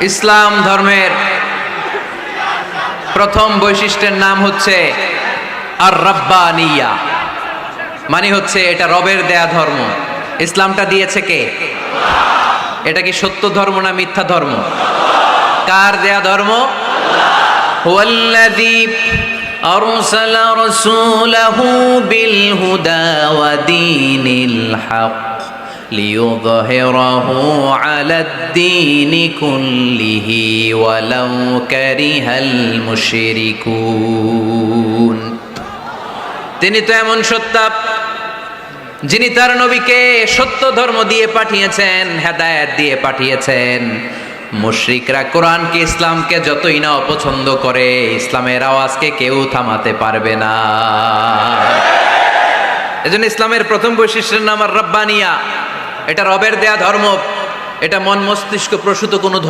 ইসলাম ধর্মের প্রথম বৈশিষ্ট্যের নাম হচ্ছে আর রাব্বানিয়া, মানে হচ্ছে এটা রবের দেয়া ধর্ম। ইসলামটা দিয়েছে কে? এটা কি সত্য ধর্ম না মিথ্যা ধর্ম? কার দেয়া ধর্ম? হুয়াল্লাযী আরসালা রাসূলাহু বিল হুদা ওয়া দীনিল হক লিইয়ুযহিরাহু আলাদ-দীনি কুল্লিহি ওয়ালাউ কারিহাল মুশরিকুন। তিনি তো এমন সত্তা যিনি তার নবীকে সত্য ধর্ম দিয়ে পাঠিয়েছেন, হেদায়েত দিয়ে পাঠিয়েছেন। মুশরিকরা কোরআনকে, ইসলামকে যতই না অপছন্দ করে, ইসলামের আওয়াজকে কেউ থামাতে পারবে না। এজন্য ইসলামের প্রথম বৈশিষ্ট্যের নাম আর রাব্বানিয়া। এটা রবের দেয়া ধর্ম, এটা মন মস্তিষ্ক প্রসূত কোনো